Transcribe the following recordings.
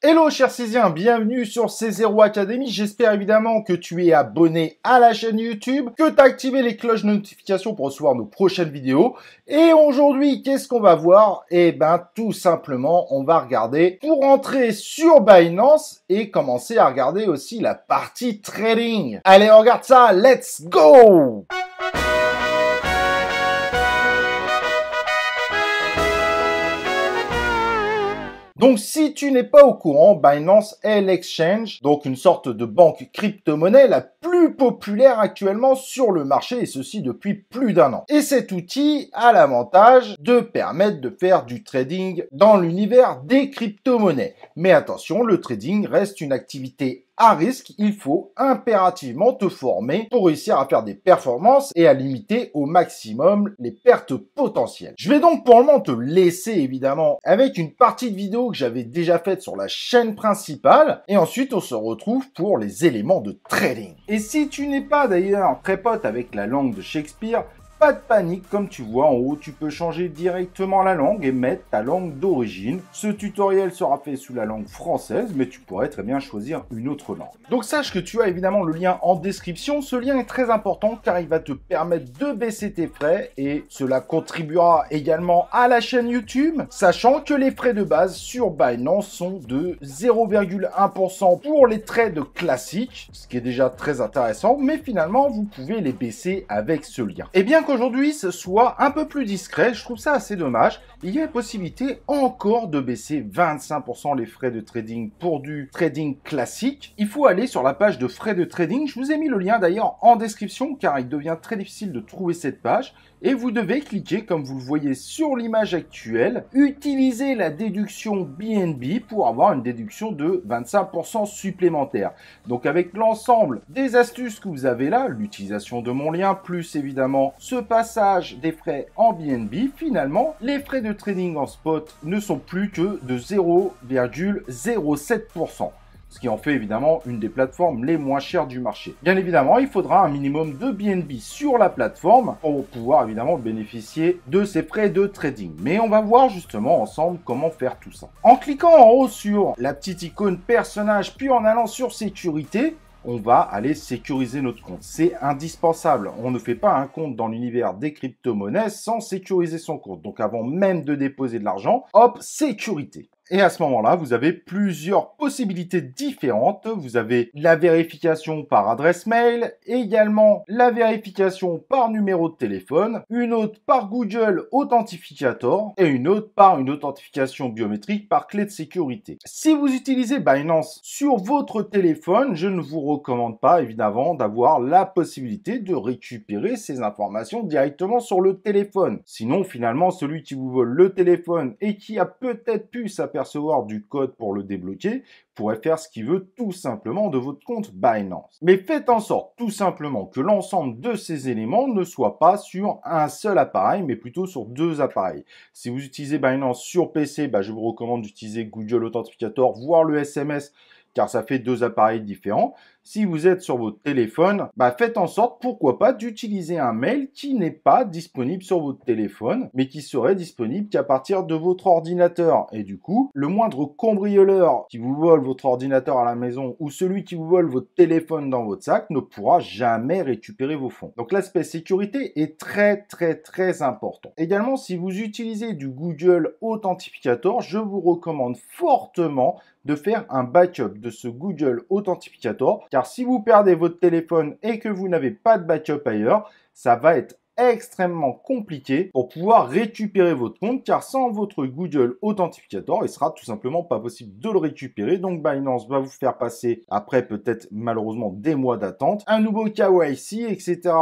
Hello chers Césiens, bienvenue sur C0 Academy. J'espère évidemment que tu es abonné à la chaîne YouTube, que tu as activé les cloches de notification pour recevoir nos prochaines vidéos. Et aujourd'hui, qu'est-ce qu'on va voir? Eh ben, tout simplement, on va regarder pour entrer sur Binance et commencer à regarder aussi la partie trading. Allez, on regarde ça, let's go! Donc, si tu n'es pas au courant, Binance est l'exchange, donc une sorte de banque crypto-monnaie la plus populaire actuellement sur le marché, et ceci depuis plus d'un an. Et cet outil a l'avantage de permettre de faire du trading dans l'univers des crypto-monnaies. Mais attention, le trading reste une activité à risque, il faut impérativement te former pour réussir à faire des performances et à limiter au maximum les pertes potentielles. Je vais donc pour le moment te laisser évidemment avec une partie de vidéo que j'avais déjà faite sur la chaîne principale et ensuite on se retrouve pour les éléments de trading. Et si tu n'es pas d'ailleurs très pote avec la langue de Shakespeare, pas de panique, comme tu vois en haut, tu peux changer directement la langue et mettre ta langue d'origine. Ce tutoriel sera fait sous la langue française, mais tu pourrais très bien choisir une autre langue. Donc sache que tu as évidemment le lien en description. Ce lien est très important car il va te permettre de baisser tes frais et cela contribuera également à la chaîne YouTube, sachant que les frais de base sur Binance sont de 0,1% pour les trades classiques, ce qui est déjà très intéressant, mais finalement vous pouvez les baisser avec ce lien. Et bien qu'aujourd'hui ce soit un peu plus discret, je trouve ça assez dommage. Il y a la possibilité encore de baisser 25% les frais de trading pour du trading classique. Il faut aller sur la page de frais de trading. Je vous ai mis le lien d'ailleurs en description car il devient très difficile de trouver cette page. Et vous devez cliquer, comme vous le voyez sur l'image actuelle, utiliser la déduction BNB pour avoir une déduction de 25% supplémentaire. Donc avec l'ensemble des astuces que vous avez là, l'utilisation de mon lien, plus évidemment ce passage des frais en BNB, finalement, les frais de trading en spot ne sont plus que de 0,07%. Ce qui en fait évidemment une des plateformes les moins chères du marché. Bien évidemment, il faudra un minimum de BNB sur la plateforme pour pouvoir évidemment bénéficier de ces frais de trading. Mais on va voir justement ensemble comment faire tout ça. En cliquant en haut sur la petite icône personnage, puis en allant sur sécurité, on va aller sécuriser notre compte. C'est indispensable. On ne fait pas un compte dans l'univers des crypto-monnaies sans sécuriser son compte. Donc avant même de déposer de l'argent, hop, sécurité. Et à ce moment-là, vous avez plusieurs possibilités différentes. Vous avez la vérification par adresse mail, également la vérification par numéro de téléphone, une autre par Google Authentificator et une autre par une authentification biométrique par clé de sécurité. Si vous utilisez Binance sur votre téléphone, je ne vous recommande pas évidemment d'avoir la possibilité de récupérer ces informations directement sur le téléphone. Sinon, finalement, celui qui vous vole le téléphone et qui a peut-être pu s'apercevoir du code pour le débloquer, pourrait faire ce qu'il veut tout simplement de votre compte Binance. Mais faites en sorte tout simplement que l'ensemble de ces éléments ne soit pas sur un seul appareil, mais plutôt sur deux appareils. Si vous utilisez Binance sur PC, je vous recommande d'utiliser Google Authentificator, voire le SMS, car ça fait deux appareils différents. Si vous êtes sur votre téléphone, faites en sorte, pourquoi pas, d'utiliser un mail qui n'est pas disponible sur votre téléphone, mais qui serait disponible qu'à partir de votre ordinateur. Et du coup, le moindre cambrioleur qui vous vole votre ordinateur à la maison ou celui qui vous vole votre téléphone dans votre sac ne pourra jamais récupérer vos fonds. Donc l'aspect sécurité est très important. Également, si vous utilisez du Google Authentificator, je vous recommande fortement de faire un backup de ce Google Authentificator, car si vous perdez votre téléphone et que vous n'avez pas de backup ailleurs, ça va être extrêmement compliqué pour pouvoir récupérer votre compte, car sans votre Google Authentificator, il sera tout simplement pas possible de le récupérer. Donc Binance va vous faire passer, après peut-être malheureusement des mois d'attente, un nouveau KYC, etc.,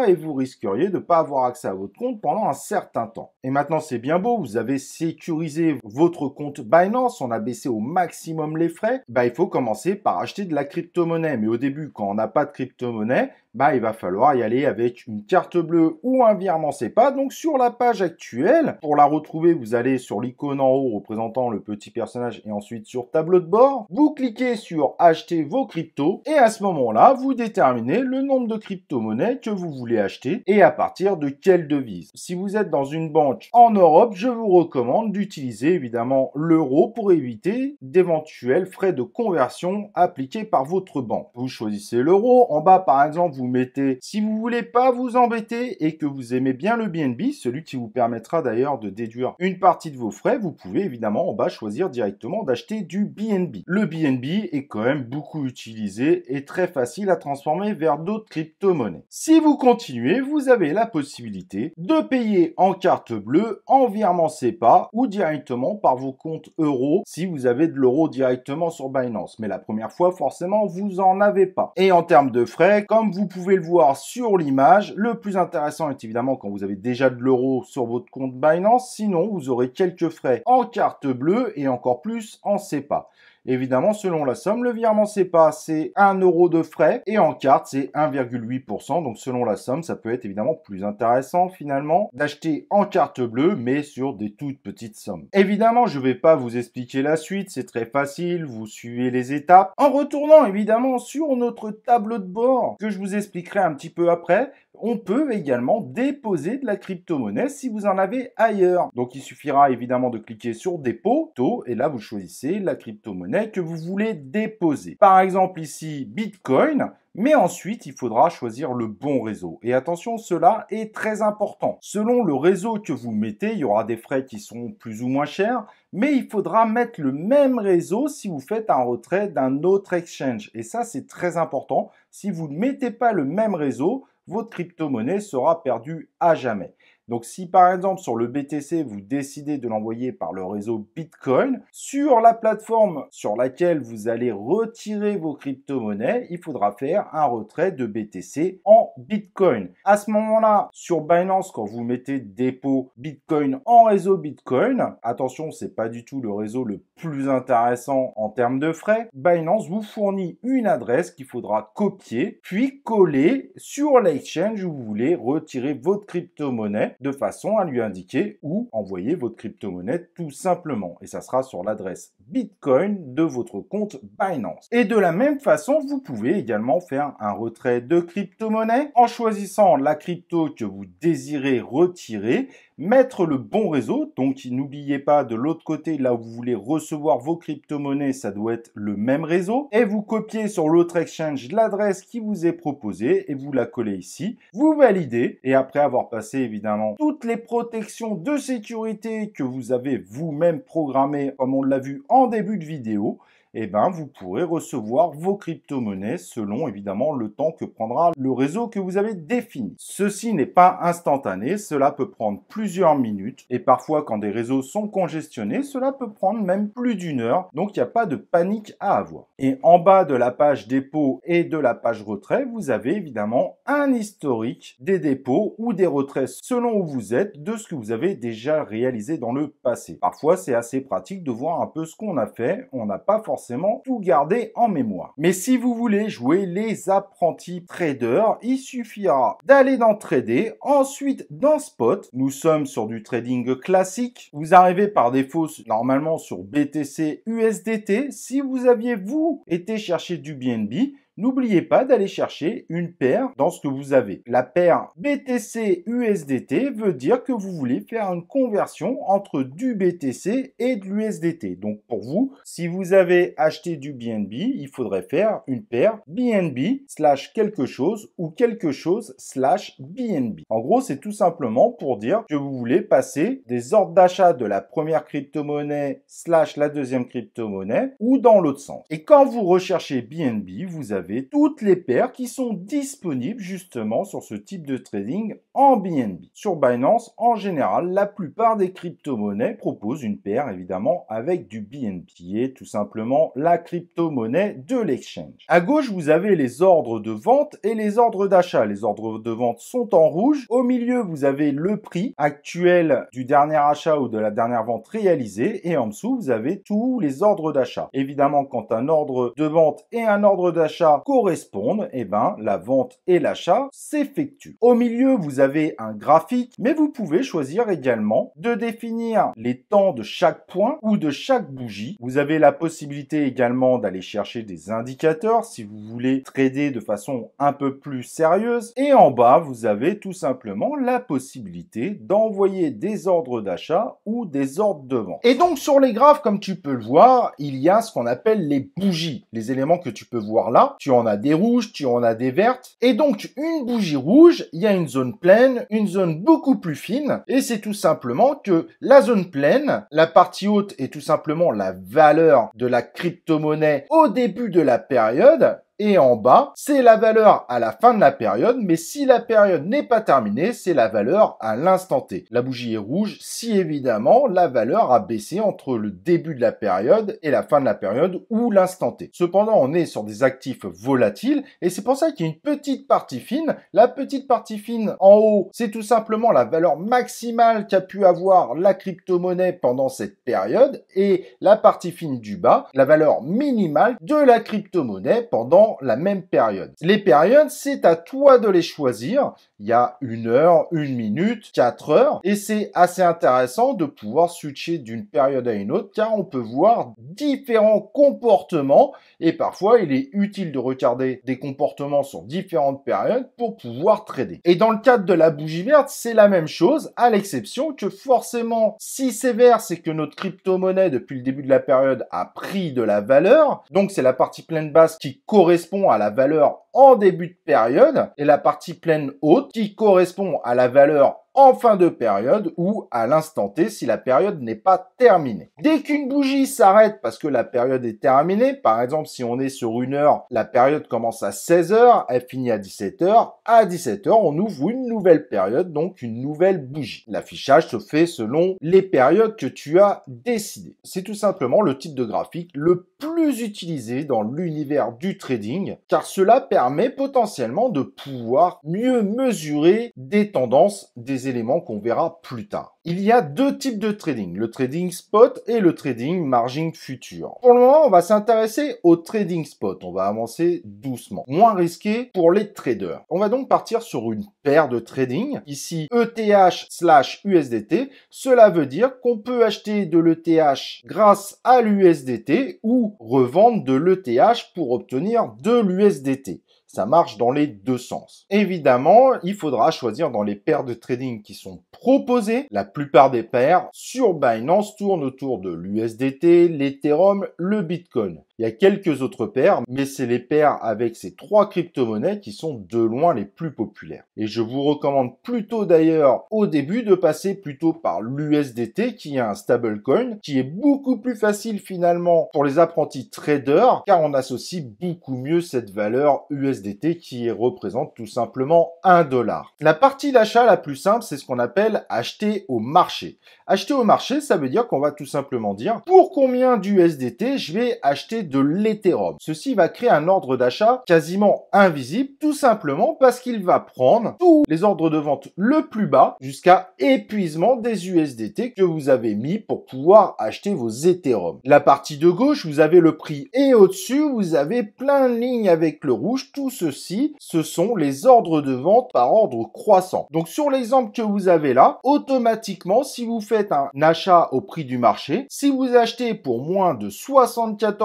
et vous risqueriez de ne pas avoir accès à votre compte pendant un certain temps. Et maintenant, c'est bien beau, vous avez sécurisé votre compte Binance, on a baissé au maximum les frais, il faut commencer par acheter de la crypto-monnaie. Mais au début, quand on n'a pas de crypto-monnaie, bah, il va falloir y aller avec une carte bleue ou un virement SEPA. Donc sur la page actuelle, pour la retrouver, vous allez sur l'icône en haut représentant le petit personnage et ensuite sur tableau de bord. Vous cliquez sur acheter vos cryptos et à ce moment-là, vous déterminez le nombre de crypto-monnaies que vous voulez acheter et à partir de quelle devise. Si vous êtes dans une banque en Europe, je vous recommande d'utiliser évidemment l'euro pour éviter d'éventuels frais de conversion appliqués par votre banque. Vous choisissez l'euro. En bas, par exemple, vous mettez, si vous voulez pas vous embêter et que vous aimez bien le BNB, celui qui vous permettra d'ailleurs de déduire une partie de vos frais, vous pouvez évidemment en bas choisir directement d'acheter du BNB. Le BNB est quand même beaucoup utilisé et très facile à transformer vers d'autres crypto-monnaies. Si vous continuez, vous avez la possibilité de payer en carte bleue, en virement SEPA ou directement par vos comptes euros si vous avez de l'euro directement sur Binance. Mais la première fois, forcément, vous en avez pas. Et en termes de frais, comme vous pouvez le voir sur l'image, le plus intéressant est évidemment quand vous avez déjà de l'euro sur votre compte Binance. Sinon, vous aurez quelques frais en carte bleue et encore plus en SEPA. Évidemment, selon la somme, le virement SEPA, c'est 1 euro de frais et en carte, c'est 1,8%. Donc, selon la somme, ça peut être évidemment plus intéressant finalement d'acheter en carte bleue, mais sur des toutes petites sommes. Évidemment, je ne vais pas vous expliquer la suite, c'est très facile, vous suivez les étapes. En retournant évidemment sur notre tableau de bord, que je vous expliquerai un petit peu après, on peut également déposer de la crypto-monnaie si vous en avez ailleurs. Donc, il suffira évidemment de cliquer sur dépôt, et là, vous choisissez la crypto-monnaie que vous voulez déposer. Par exemple, ici, Bitcoin. Mais ensuite, il faudra choisir le bon réseau. Et attention, cela est très important. Selon le réseau que vous mettez, il y aura des frais qui sont plus ou moins chers, mais il faudra mettre le même réseau si vous faites un retrait d'un autre exchange. Et ça, c'est très important. Si vous ne mettez pas le même réseau, votre crypto-monnaie sera perdue à jamais. Donc si par exemple sur le BTC, vous décidez de l'envoyer par le réseau Bitcoin, sur la plateforme sur laquelle vous allez retirer vos crypto-monnaies, il faudra faire un retrait de BTC en Bitcoin. À ce moment-là, sur Binance, quand vous mettez dépôt Bitcoin en réseau Bitcoin, attention, c'est pas du tout le réseau le plus intéressant en termes de frais. Binance vous fournit une adresse qu'il faudra copier, puis coller sur l'exchange où vous voulez retirer votre crypto-monnaie de façon à lui indiquer où envoyer votre crypto-monnaie tout simplement. Et ça sera sur l'adresse Bitcoin de votre compte Binance. Et de la même façon, vous pouvez également faire un retrait de crypto-monnaie en choisissant la crypto que vous désirez retirer, mettre le bon réseau. Donc, n'oubliez pas de l'autre côté, là où vous voulez recevoir vos crypto-monnaies, ça doit être le même réseau. Et vous copiez sur l'autre exchange l'adresse qui vous est proposée et vous la collez ici. Vous validez et après avoir passé évidemment toutes les protections de sécurité que vous avez vous-même programmées, comme on l'a vu en début de vidéo, eh ben, vous pourrez recevoir vos crypto-monnaies selon évidemment le temps que prendra le réseau que vous avez défini. Ceci n'est pas instantané, cela peut prendre plusieurs minutes et parfois quand des réseaux sont congestionnés, cela peut prendre même plus d'une heure, donc il n'y a pas de panique à avoir. Et en bas de la page dépôt et de la page retrait, vous avez évidemment un historique des dépôts ou des retraits selon où vous êtes de ce que vous avez déjà réalisé dans le passé. Parfois, c'est assez pratique de voir un peu ce qu'on a fait, on n'a pas forcément tout garder en mémoire. Mais si vous voulez jouer les apprentis traders, il suffira d'aller dans Trader, ensuite dans Spot. Nous sommes sur du trading classique. Vous arrivez par défaut normalement sur BTC USDT. Si vous aviez, vous, été chercher du BNB, n'oubliez pas d'aller chercher une paire dans ce que vous avez. La paire BTC USDT veut dire que vous voulez faire une conversion entre du BTC et de l'USDT. Donc pour vous, si vous avez acheté du BNB, il faudrait faire une paire BNB slash quelque chose ou quelque chose slash BNB. En gros, c'est tout simplement pour dire que vous voulez passer des ordres d'achat de la première crypto-monnaie slash la deuxième crypto-monnaie ou dans l'autre sens. Et quand vous recherchez BNB, vous avez toutes les paires qui sont disponibles justement sur ce type de trading en BNB. Sur Binance, en général, la plupart des crypto-monnaies proposent une paire évidemment avec du BNB, qui est tout simplement la crypto-monnaie de l'exchange. À gauche, vous avez les ordres de vente et les ordres d'achat. Les ordres de vente sont en rouge. Au milieu, vous avez le prix actuel du dernier achat ou de la dernière vente réalisée. Et en dessous, vous avez tous les ordres d'achat. Évidemment, quand un ordre de vente et un ordre d'achat d'achat correspondent, eh ben, la vente et l'achat s'effectuent. Au milieu, vous avez un graphique, mais vous pouvez choisir également de définir les temps de chaque point ou de chaque bougie. Vous avez la possibilité également d'aller chercher des indicateurs si vous voulez trader de façon un peu plus sérieuse. Et en bas, vous avez tout simplement la possibilité d'envoyer des ordres d'achat ou des ordres de vente. Et donc sur les graphes, comme tu peux le voir, il y a ce qu'on appelle les bougies. Les éléments que tu peux voir là, tu en as des rouges, tu en as des vertes. Et donc une bougie rouge, il y a une zone pleine, une zone beaucoup plus fine. Et c'est tout simplement que la zone pleine, la partie haute est tout simplement la valeur de la crypto-monnaie au début de la période. Et en bas, c'est la valeur à la fin de la période, mais si la période n'est pas terminée, c'est la valeur à l'instant T. La bougie est rouge si évidemment la valeur a baissé entre le début de la période et la fin de la période ou l'instant T. Cependant, on est sur des actifs volatiles et c'est pour ça qu'il y a une petite partie fine. La petite partie fine en haut, c'est tout simplement la valeur maximale qu'a pu avoir la crypto-monnaie pendant cette période et la partie fine du bas, la valeur minimale de la crypto-monnaie pendant la même période. Les périodes, c'est à toi de les choisir. Il y a 1 heure, 1 minute, 4 heures et c'est assez intéressant de pouvoir switcher d'une période à une autre car on peut voir différents comportements et parfois il est utile de regarder des comportements sur différentes périodes pour pouvoir trader. Et dans le cadre de la bougie verte, c'est la même chose à l'exception que forcément si c'est vert, c'est que notre crypto-monnaie depuis le début de la période a pris de la valeur. Donc c'est la partie pleine basse qui correspond à la valeur en début de période et la partie pleine haute qui correspond à la valeur en fin de période ou à l'instant T si la période n'est pas terminée. Dès qu'une bougie s'arrête parce que la période est terminée, par exemple si on est sur 1 heure, la période commence à 16 heures, elle finit à 17 heures, à 17 heures on ouvre une nouvelle période, donc une nouvelle bougie. L'affichage se fait selon les périodes que tu as décidées. C'est tout simplement le type de graphique le plus utilisé dans l'univers du trading car cela permet potentiellement de pouvoir mieux mesurer des tendances, des éléments qu'on verra plus tard. Il y a 2 types de trading, le trading spot et le trading margin future. Pour le moment, on va s'intéresser au trading spot. On va avancer doucement, moins risqué pour les traders. On va donc partir sur une paire de trading, ici ETH/USDT. Cela veut dire qu'on peut acheter de l'ETH grâce à l'USDT ou revendre de l'ETH pour obtenir de l'USDT. Ça marche dans les deux sens. Évidemment, il faudra choisir dans les paires de trading qui sont proposées. La plupart des paires sur Binance tournent autour de l'USDT, l'Ethereum, le Bitcoin. Il y a quelques autres paires, mais c'est les paires avec ces 3 crypto-monnaies qui sont de loin les plus populaires. Et je vous recommande plutôt d'ailleurs au début de passer plutôt par l'USDT qui est un stablecoin qui est beaucoup plus facile finalement pour les apprentis traders car on associe beaucoup mieux cette valeur USDT qui représente tout simplement $1. La partie d'achat la plus simple, c'est ce qu'on appelle acheter au marché. Acheter au marché, ça veut dire qu'on va tout simplement dire pour combien d'USDT je vais acheter de l'Ethereum. Ceci va créer un ordre d'achat quasiment invisible, tout simplement parce qu'il va prendre tous les ordres de vente le plus bas jusqu'à épuisement des USDT que vous avez mis pour pouvoir acheter vos Ethereum. La partie de gauche, vous avez le prix et au-dessus, vous avez plein de lignes avec le rouge. Tout ceci, ce sont les ordres de vente par ordre croissant. Donc sur l'exemple que vous avez là, automatiquement, si vous faites un achat au prix du marché, si vous achetez pour moins de 74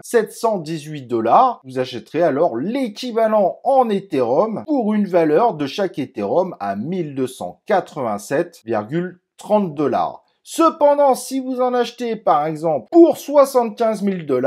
718 $, vous achèterez alors l'équivalent en Ethereum pour une valeur de chaque Ethereum à 1287,30 $. Cependant, si vous en achetez par exemple pour 75 000 $,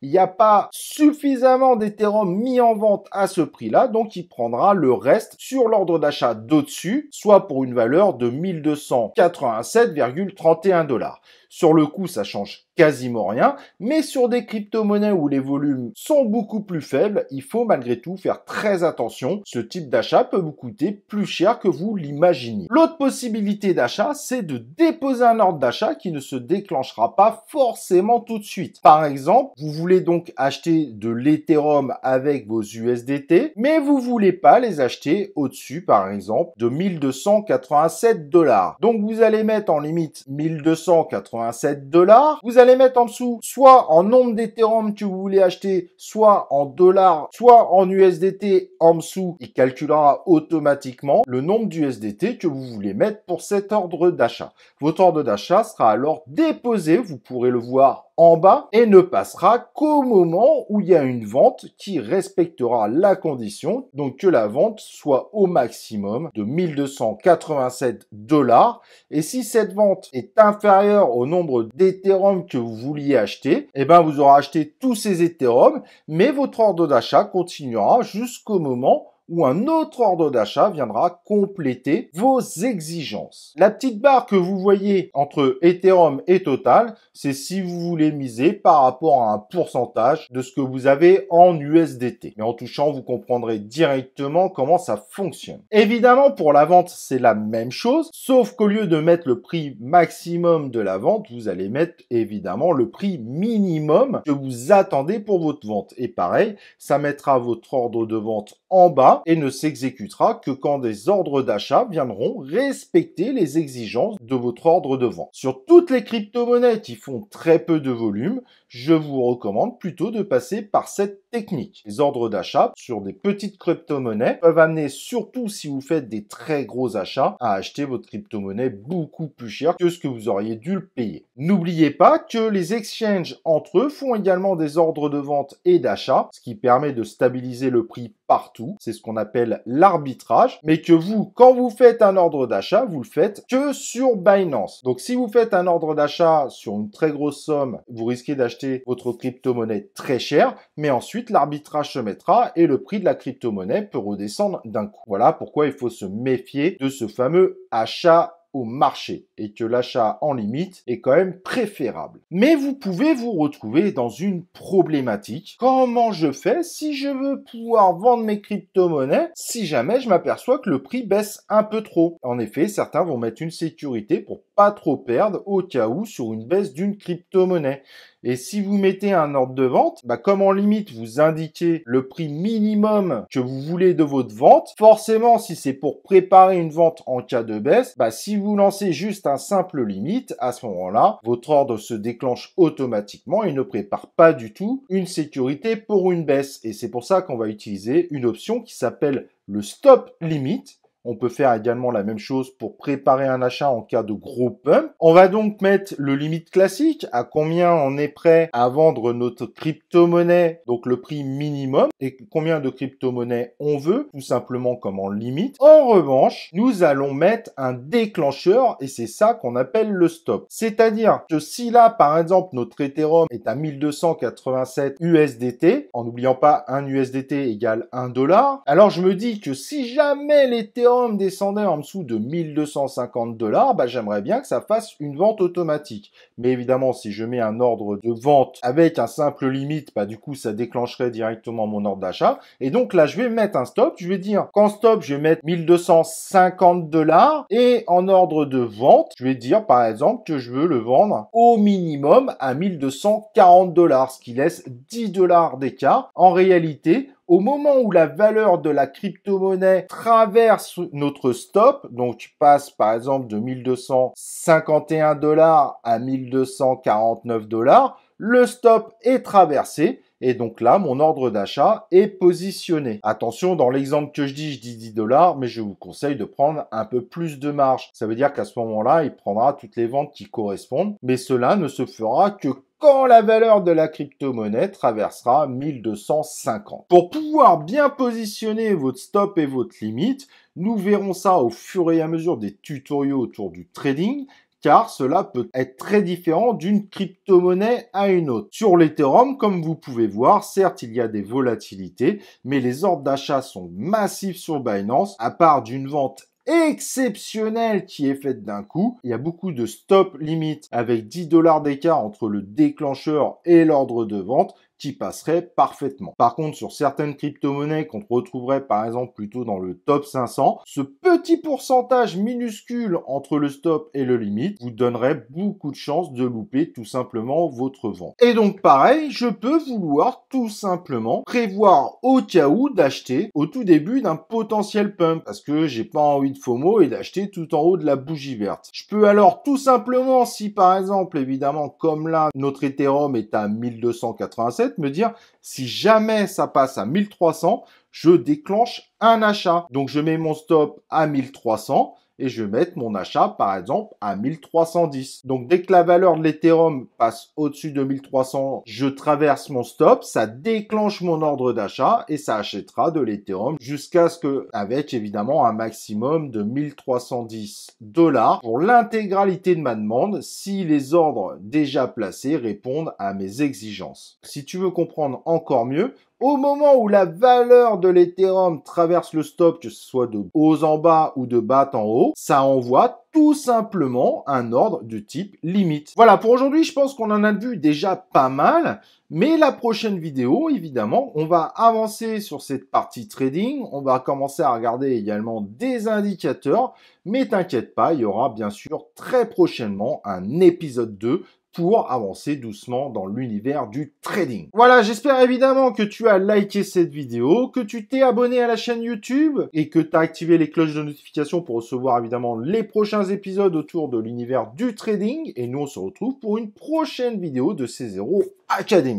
il n'y a pas suffisamment d'Ethereum mis en vente à ce prix-là, donc il prendra le reste sur l'ordre d'achat d'au-dessus, soit pour une valeur de 1287,31 $. Sur le coup, ça change quasiment rien, mais sur des crypto-monnaies où les volumes sont beaucoup plus faibles, il faut malgré tout faire très attention. Ce type d'achat peut vous coûter plus cher que vous l'imaginiez. L'autre possibilité d'achat, c'est de déposer un ordre d'achat qui ne se déclenchera pas forcément tout de suite. Par exemple, vous voulez donc acheter de l'Ethereum avec vos USDT, mais vous voulez pas les acheter au-dessus, par exemple, de 1287 $. Donc vous allez mettre en limite 1287 287 $. Vous allez mettre en dessous soit en nombre d'Ethereum que vous voulez acheter, soit en dollars, soit en USDT en dessous. Il calculera automatiquement le nombre d'USDT que vous voulez mettre pour cet ordre d'achat. Votre ordre d'achat sera alors déposé, vous pourrez le voir en bas, et ne passera qu'au moment où il y a une vente qui respectera la condition, donc que la vente soit au maximum de 1287 $. Et si cette vente est inférieure au nombre d'Ethereum que vous vouliez acheter, eh ben vous aurez acheté tous ces Ethereum, mais votre ordre d'achat continuera jusqu'au moment où un autre ordre d'achat viendra compléter vos exigences. La petite barre que vous voyez entre Ethereum et Total, c'est si vous voulez miser par rapport à un pourcentage de ce que vous avez en USDT. Mais en touchant, vous comprendrez directement comment ça fonctionne. Évidemment, pour la vente, c'est la même chose, sauf qu'au lieu de mettre le prix maximum de la vente, vous allez mettre évidemment le prix minimum que vous attendez pour votre vente. Et pareil, ça mettra votre ordre de vente en bas et ne s'exécutera que quand des ordres d'achat viendront respecter les exigences de votre ordre de vente. Sur toutes les crypto-monnaies qui font très peu de volume, je vous recommande plutôt de passer par cette technique. Les ordres d'achat sur des petites crypto-monnaies peuvent amener, surtout si vous faites des très gros achats, à acheter votre crypto-monnaie beaucoup plus cher que ce que vous auriez dû le payer. N'oubliez pas que les exchanges entre eux font également des ordres de vente et d'achat, ce qui permet de stabiliser le prix partout. C'est ce qu'on appelle l'arbitrage, mais que vous, quand vous faites un ordre d'achat, vous le faites que sur Binance. Donc si vous faites un ordre d'achat sur une très grosse somme, vous risquez d'acheter votre crypto-monnaie très cher, mais ensuite l'arbitrage se mettra et le prix de la crypto-monnaie peut redescendre d'un coup. Voilà pourquoi il faut se méfier de ce fameux achat au marché et que l'achat en limite est quand même préférable. Mais vous pouvez vous retrouver dans une problématique. Comment je fais si je veux pouvoir vendre mes crypto-monnaies si jamais je m'aperçois que le prix baisse un peu trop? En effet, certains vont mettre une sécurité pour pas trop perdre au cas où sur une baisse d'une crypto-monnaie. Et si vous mettez un ordre de vente, comme en limite vous indiquez le prix minimum que vous voulez de votre vente, forcément si c'est pour préparer une vente en cas de baisse, si vous lancez juste un simple limite, à ce moment-là, votre ordre se déclenche automatiquement et ne prépare pas du tout une sécurité pour une baisse. Et c'est pour ça qu'on va utiliser une option qui s'appelle le stop limit. On peut faire également la même chose pour préparer un achat en cas de gros pump. On va donc mettre le limite classique, à combien on est prêt à vendre notre crypto-monnaie, donc le prix minimum, et combien de crypto-monnaies on veut, tout simplement comme en limite. En revanche, nous allons mettre un déclencheur, et c'est ça qu'on appelle le stop. C'est-à-dire que si là, par exemple, notre Ethereum est à 1287 USDT, en n'oubliant pas un USDT égale 1 $, alors je me dis que si jamais l'Ethereum descendait en dessous de 1250 $, j'aimerais bien que ça fasse une vente automatique. Mais évidemment, si je mets un ordre de vente avec un simple limite, du coup, ça déclencherait directement mon ordre d'achat. Et donc là, je vais mettre un stop. Je vais dire qu'en stop, je vais mettre 1250 $. Et en ordre de vente, je vais dire, par exemple, que je veux le vendre au minimum à 1240 $, ce qui laisse 10 $ d'écart. En réalité, au moment où la valeur de la crypto-monnaie traverse notre stop, donc passe par exemple de 1251 $ à 1249 $, le stop est traversé et donc là, mon ordre d'achat est positionné. Attention, dans l'exemple que je dis 10 $, mais je vous conseille de prendre un peu plus de marge. Ça veut dire qu'à ce moment-là, il prendra toutes les ventes qui correspondent, mais cela ne se fera que quand la valeur de la crypto-monnaie traversera 1250. Pour pouvoir bien positionner votre stop et votre limite, nous verrons ça au fur et à mesure des tutoriaux autour du trading, car cela peut être très différent d'une crypto-monnaie à une autre. Sur l'Ethereum, comme vous pouvez voir, certes, il y a des volatilités, mais les ordres d'achat sont massifs sur Binance, à part d'une vente exceptionnelle qui est faite d'un coup. Il y a beaucoup de stop limit avec 10 $ d'écart entre le déclencheur et l'ordre de vente qui passerait parfaitement. Par contre, sur certaines crypto-monnaies qu'on retrouverait par exemple plutôt dans le top 500, ce petit pourcentage minuscule entre le stop et le limite vous donnerait beaucoup de chances de louper tout simplement votre vente. Et donc pareil, je peux vouloir tout simplement prévoir au cas où d'acheter au tout début d'un potentiel pump parce que j'ai pas envie de FOMO et d'acheter tout en haut de la bougie verte. Je peux alors tout simplement, si par exemple évidemment comme là notre Ethereum est à 1287, me dire si jamais ça passe à 1300, je déclenche un achat. Donc je mets mon stop à 1300 et je vais mettre mon achat par exemple à 1310. Donc dès que la valeur de l'Ethereum passe au-dessus de 1300, je traverse mon stop, ça déclenche mon ordre d'achat et ça achètera de l'Ethereum jusqu'à ce que, avec évidemment un maximum de 1310 $ pour l'intégralité de ma demande si les ordres déjà placés répondent à mes exigences. Si tu veux comprendre encore mieux, au moment où la valeur de l'Ethereum traverse le stop, que ce soit de haut en bas ou de bas en haut, ça envoie tout simplement un ordre du type limite. Voilà, pour aujourd'hui, je pense qu'on en a vu déjà pas mal, mais la prochaine vidéo, évidemment, on va avancer sur cette partie trading, on va commencer à regarder également des indicateurs, mais t'inquiète pas, il y aura bien sûr très prochainement un épisode 2 pour avancer doucement dans l'univers du trading. Voilà, j'espère évidemment que tu as liké cette vidéo, que tu t'es abonné à la chaîne YouTube et que tu as activé les cloches de notification pour recevoir évidemment les prochains épisodes autour de l'univers du trading. Et nous, on se retrouve pour une prochaine vidéo de C0 Academy.